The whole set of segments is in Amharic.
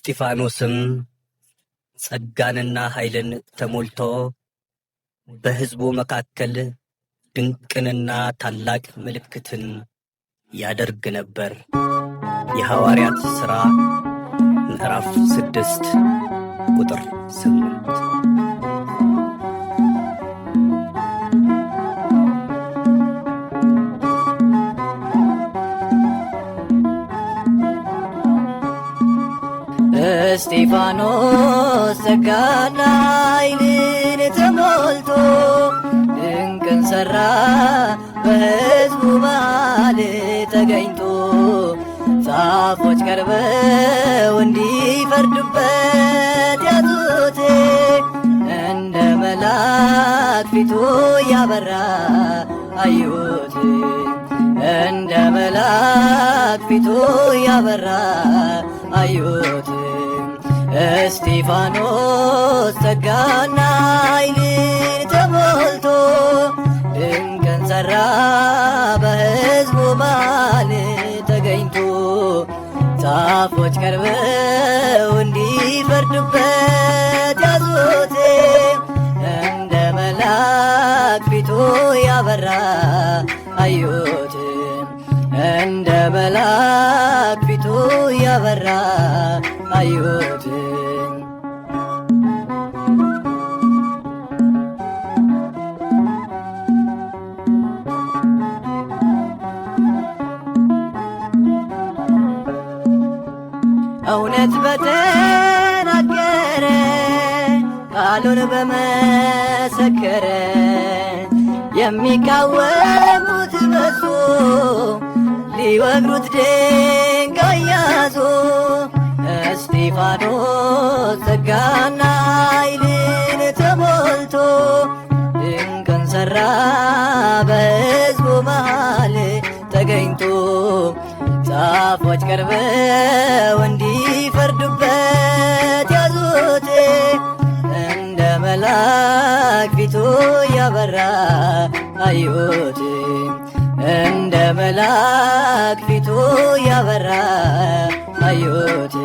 እስጢፋኖስም ጸጋንና ኃይልን ተሞልቶ በሕዝቡ መካከል ድንቅንና ታላቅ ምልክትን ያደርግ ነበር። የሐዋርያት ሥራ ምዕራፍ 6 ቁጥር 8። እስጢፋኖስ ጸጋና ኃይልን ተሞልቶ ድንቅን ሠራ፣ በሕዝቡ መሃል ተገኝቶ ጻፎች ቀርበው እንዲፈርዱበት ያዙት። እንደ መልአክ ፊቱ ያበራ አዩት። እንደ መልአክ ፊቱ ያበራ አዩት። እስጢፋኖስ ጸጋና ኃይልን ተሞልቶ ድንቅን ሠራ፣ በሕዝቡ መሃል ተገኝቶ ጻፎች ቀርበው እንዲፈርዱበት ያዙት። እንደ መልአክ ፊቱ ያበራ አዩት። እንደ መልአክ ፊቱ ያበራ አዩት። እውነት በተናገረ ቃሉን በመሰከረ የሚቃወሙት በዙ፣ ሊወግሩት ድንጋይ ያዙ። እስጢፋኖስ ጸጋና ኃይልን ተሞልቶ ድንቅን ሠራ፣ በሕዝቡ መሃል ተገኝቶ ጻፎች ቀርበው እንዲፈርዱበት ያዙት። እንደ መልአክ ፊቱ ያበራ አዩት። እንደ መልአክ ፊቱ ያበራ አዩት።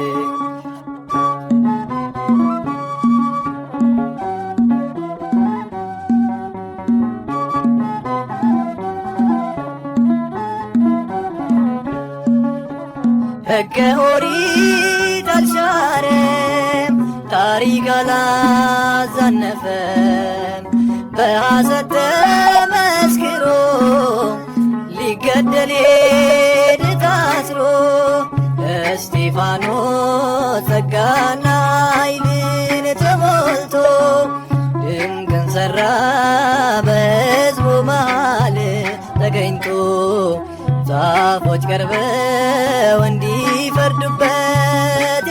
ሕገ ኦሪት አልሻረም፣ ታሪክ አላዛነፈም። በሐሰት ተመስክሮ ሊገደል ሄደ ታስሮ። እስጢፋኖስ ጸጋና ኃይልን ተሞልቶ ድንቅን ሠራ፣ በሕዝቡ መሃል ተገኝቶ ጻፎች ቀርበው እንዲፈርዱበት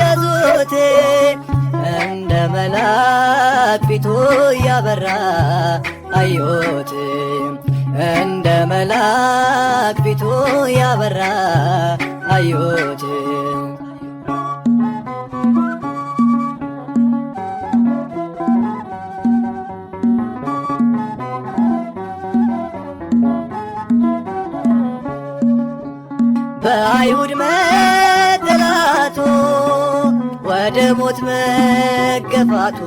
ያዙት። እንደ መልአክ ፊቱ ያበራ አዩት። እንደ መልአክ ፊቱ ያበራ አዩት። በአይሁድ መጠላቱ ወደ ሞት መገፋቱ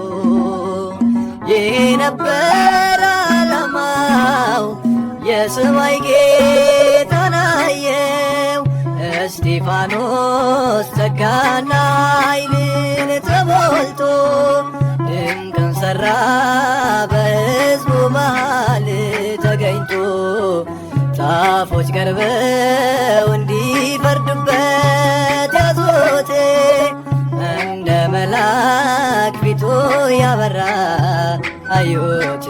ይህ ነበር ዓላማው። የሰማይ ጌታን አየው። እስጢፋኖስ ጸጋና ኃይልን ተሞልቶ ድንቅን ሠራ፣ በሕዝቡ መሃል ተገኝቶ ጻፎች ቀርበው እንዲፈርዱበት ያዙት። እንደ መልአክ ፊቱ ያበራ አዩት።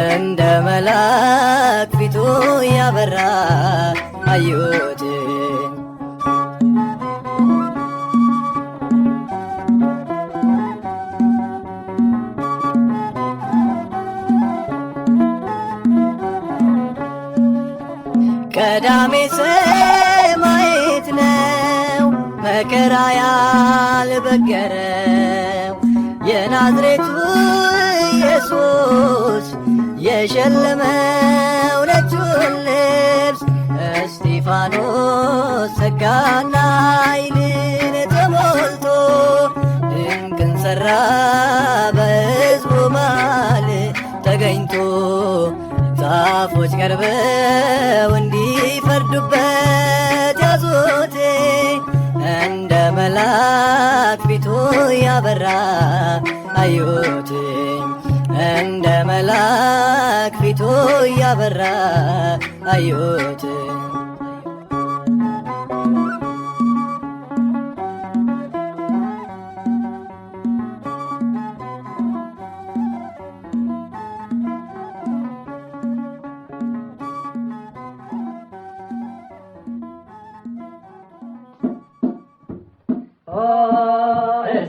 እንደ መልአክ ፊቱ ያበራ አዩት። ቀዳሜ ሰማዕት ነው መከራ ያልበገረው፣ የናዝሬቱ ኢየሱስ የሸለመው ነጩን ልብስ። እስጢፋኖስ ጸጋና ኃይልን ተሞልቶ ቀርበው እንዲፈርዱበት ያዙት። እንደ መልአክ ፊቱ ያበራ አዩት። እንደ መልአክ ፊቱ ያበራ አዩት።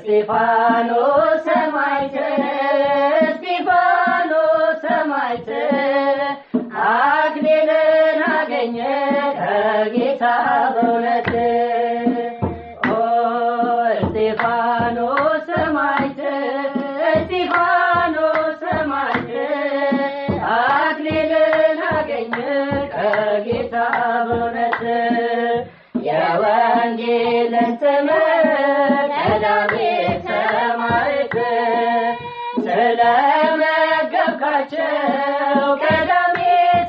እስጢፋኖስ ሰማዕት እስጢፋኖስ ሰማዕት አክሊልን አገኘ ከጌታ በእውነት። እስጢፋኖስ ሰማዕት እስጢፋኖስ ሰማዕት አክሊልን አገኘ ከጌታ በእውነት። የወንጌልን ትምህርት ቀዳሜ ሰማዕት ስለመገብካቸው ቀዳሜ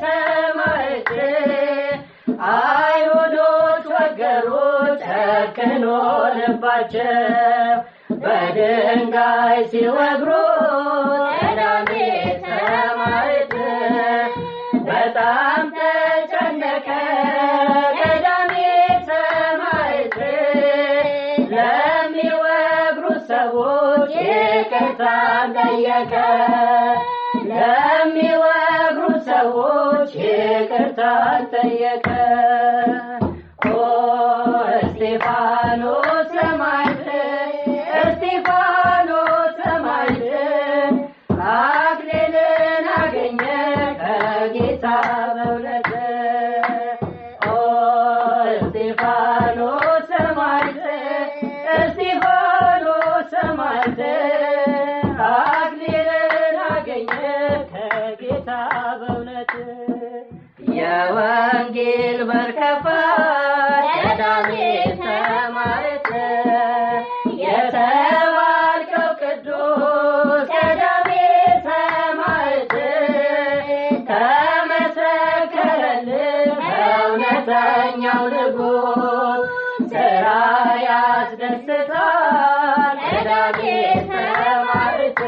ሰማዕት አይሁዶች ወገሩ ጨክኖ ልባቸው በድንጋይ ሲወግሩ ቀዳሜ ሰማዕት በጣም ተጨነቀ። ቀዳሜ ሰማዕት ለሚወግሩት ሰዎች ይቅርታን ጠየቀ። ለሚወግሩት ሰዎች ይቅርታን ጠየቀ። እስጢፋኖስ ሰማዕት እስጢፋኖስ ሰማዕት አክሊልን አገኘ ከጌታ በእውነት። እስጢፋኖስ ሰማዕት እስጢፋኖስ ሰማዕት አክሊልን አገኘ ከጌታ በእውነት። የወንጌል በር ከፋች ቀዳሜ ሰማዕት የተባልከው ቅዱስ ቀዳሜ ሰማዕት ተመሰከረልህ በእውነተኛው ንጉሥ። ሥራ ያስደስታል ቀዳሜ ሰማዕት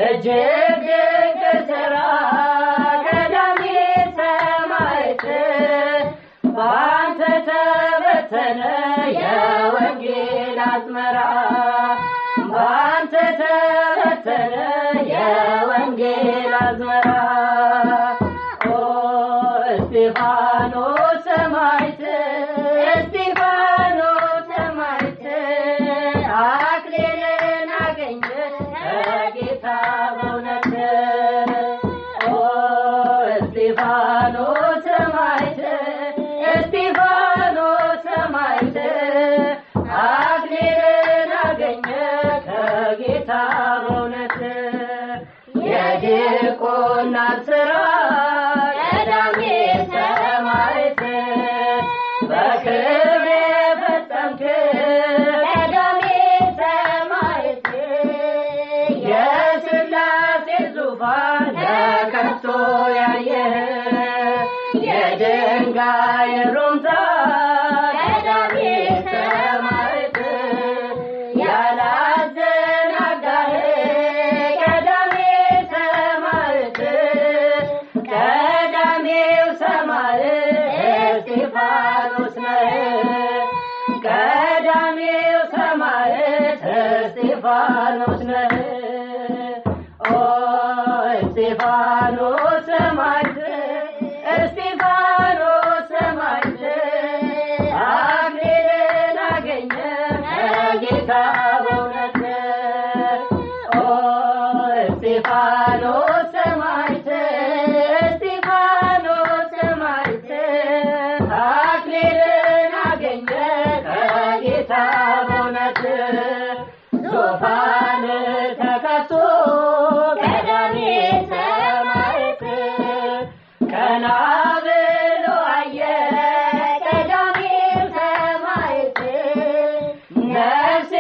እጅግ ድንቅ ሥራ ቀዳሜ ሰማዕት በአንተ ተበተነ የወንጌል አዝመራ። በአንተ ተበተነ የወንጌል አዝመራ። እስጢፋኖስ ሰማዕት እስጢፋኖስ ሰማዕት አክሊልን አገኘ ከጌታ በእውነት። እስጢፋኖስ ሰማዕት እስጢፋኖስ ሰማዕት አክሊልን አገኘ ከጌታ በእውነት። የዲቁናን ሥራ ቀዳሜ ሰማዕት በክብር የፈጸምክ ቀዳሜ ሰማዕት የሥላሴ ዙፋን ተከፍቶ ያየህ የድንጋይ ሩምታ ቀዳሜ ሰማዕት ያላዘናጋህ ቀዳሜ ሰማዕት ቀዳሜው ሰማዕት እስጢፋኖስ ነህ። ቀዳሜው ሰማዕት እስጢፋኖስ ነህ። እስጢፋኖስ ሰማዕት እስጢፋኖስ ሰማዕት አክሊልን አገኘ ከጌታ በእውነት። እስጢፋኖስ ሰማዕት እስጢፋኖስ ሰማዕት አክሊልን አገኘ ከጌታ በእውነት። ዙፋን ተከፍቶ ቀዳሜ ሰማዕት ቀና ብሎ አየ ቀዳሜ ሰማዕት ነፍሴ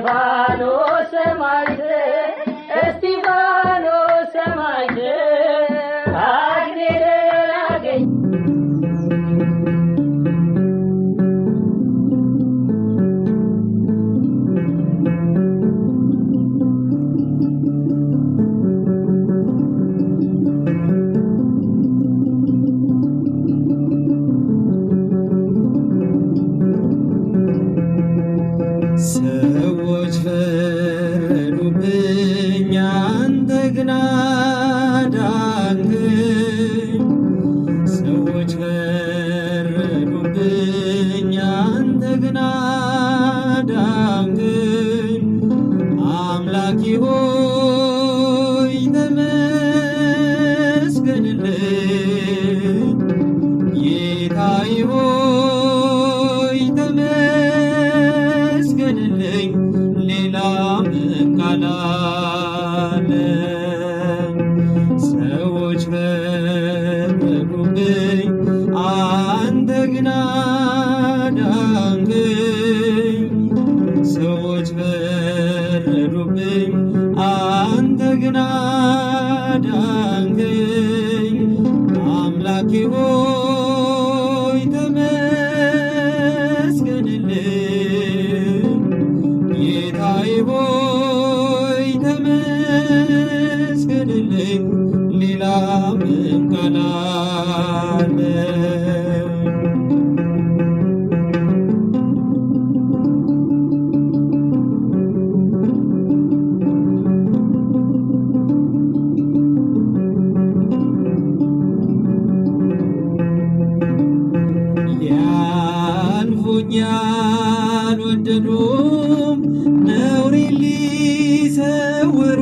እስጢፋኖስ ሰማዕት እስጢፋኖስ ሰማዕት አክሊልን አገኘ። ሰዎች ፈረዱብኝ፣ አንተ ግን አዳንከኝ። ሰዎች ፈረዱብኝ፣ አንተ ግን አዳንከኝ። አምላኬ ሆይ ተመስገንልኝ፣ ጌታዬ ሆይ ተመስገንልኝ። ሌላ ምን ቃል አለኝ? ሰዎች ፈረዱብኝ፣ አንተ ግን አዳንከኝ። ሰዎች ፈረዱብኝ፣ አንተ ግን አዳንከኝ። አምላኬ ሆይ ተመስገንልኝ፣ ጌታዬ ሆይ ተመስገንልኝ። ሌላ ምን ቃል አለኝ? ሊያልፉኝ አልወደዱም፣ ነውሬን ሊሰውሩ።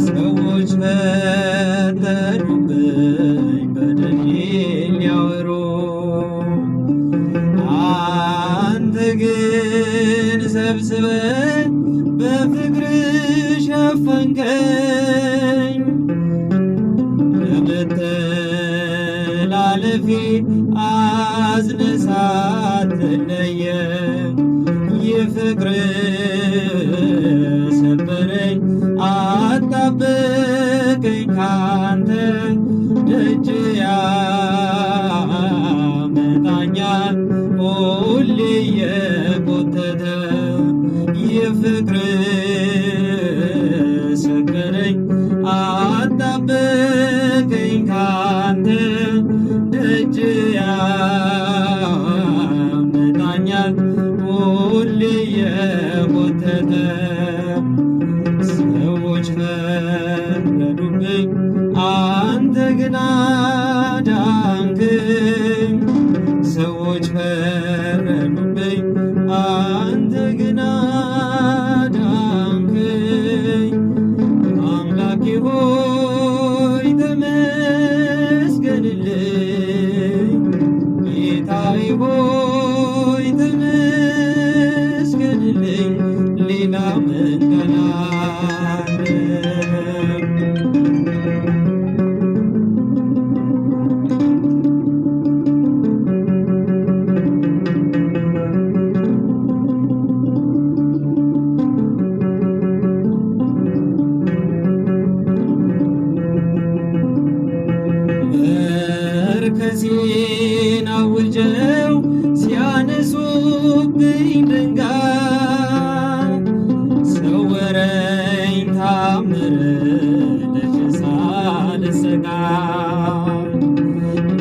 ሰዎች ፈረዱብኝ፣ በደሌን ሊያወሩ። አንተ ግን ሰብስበኝ፣ በፍቅርህ ሸፈንከኝ። ለመተላለፌ አዝነህ ሳትለየኝ፣ የፍቅርህ ሰበረኝ፣ አጣበቀኝ ካንተ። ደጅ ያመጣኛል ሁሌ የጎተተ፣ የፍቅርህ ሰበረኝ፣ አጣበቀኝ ካንተ። ደጅ ያመጣኛል ሁሌ የጎተተ። ሰዎች ፈረዱብኝ፣ አንተ ግን አዳንከኝ። ሰዎች ፈረዱብኝ፣ አንተ ግን አዳንከኝ። አምላኬ ሆይ ተመስገንልኝ፣ ጌታዬ ሆይ ተመስገንልኝ። ሌላ ምን ቃል አለኝ? መርከሴን አውጀው ሲያነሱብኝ ድንጋይ፣ ሰወረኝ ታምርህ ሳልሰቃይ።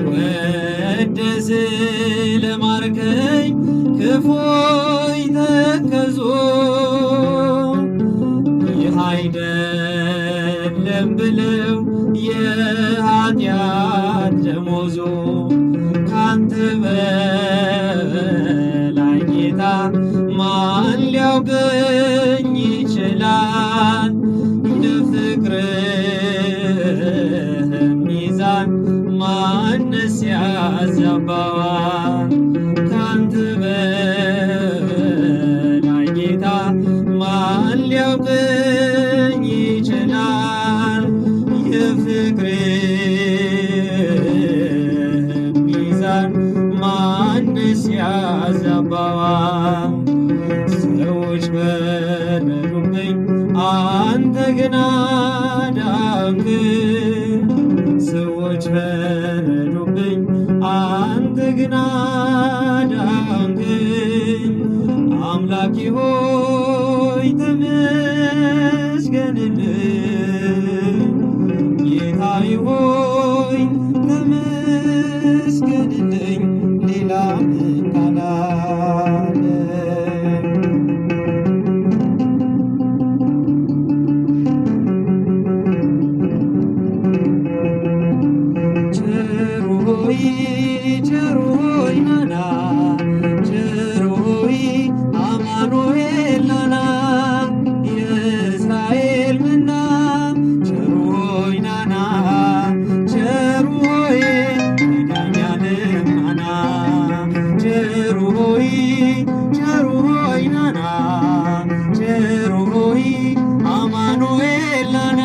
ወደ ስለማርከኝ ክፉይ ተከዞ፣ ይህ አይደለም ብለው የኃጢአት ደሞዙ። ካንተ በላይ ጌታ ማን ሊያውቀኝ ይችላል? የፍቅርህ ሚዛን ማንስ ያዛባዋል? ካንተ በላይ ጌታ ማን ሊያውቀኝ ይችላል? የፍቅርህ ሚዛን ማንስ ያዛባዋል? ግን አዳንከኝ። ሰዎች ፈረዱብኝ፣ አንተ ግን አዳንከኝ። አምላኬ ሆይ ተመስገንልኝ፣ ጌታዬ ሆይ ተመስገንልኝ። ሌላ ምን ቃላለኝ? ቸሩ ሆይ ቸሩ ሆይ ናና፣ ቸሩ ሆይ አማኑኤል ናና፣ የእስራኤል መና ቸሩ ሆይ ናና፣ ቸሩ ሆይ መድኃኒዓለም ናና፣ ቸሩ ሆይ ቸሩ ሆይ ናና፣ ቸሩ ሆይ አማኑኤል ናና፣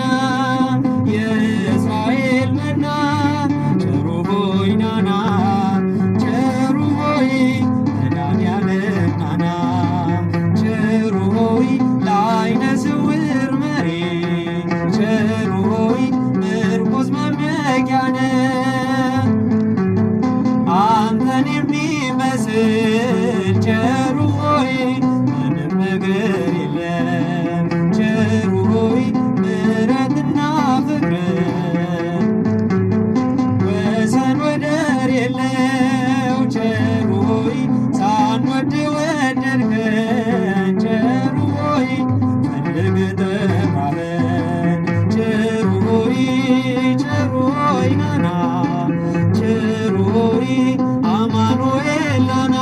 የእስራኤል መና ቸሩ ሆይ ናና፣ ቸሩ ሆይ መድኃኒዓለም ናና፣ ቸሩ ሆይ ለዓይነ ስውር መሪ፣ ቸሩ ሆይ ምርኩዝ መመኪያ ነህ። አንተን የሚመስል ቸሩ ሆይ ምንም ነገር የለም። ቸሩ ሆይ ምሕረትና ፍቅር ወሰን ወደር የለው። ቸሩ ሆይ ሳንወድ ወደድከን። ቸሩ ሆይ ፈልግ ጠራኸን። ቸሩ ሆይ ቸሩ ሆይ ናና፣ ቸሩ ሆይ አማኑኤል ናና፣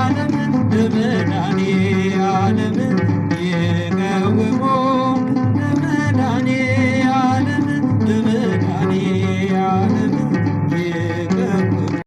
ዓለም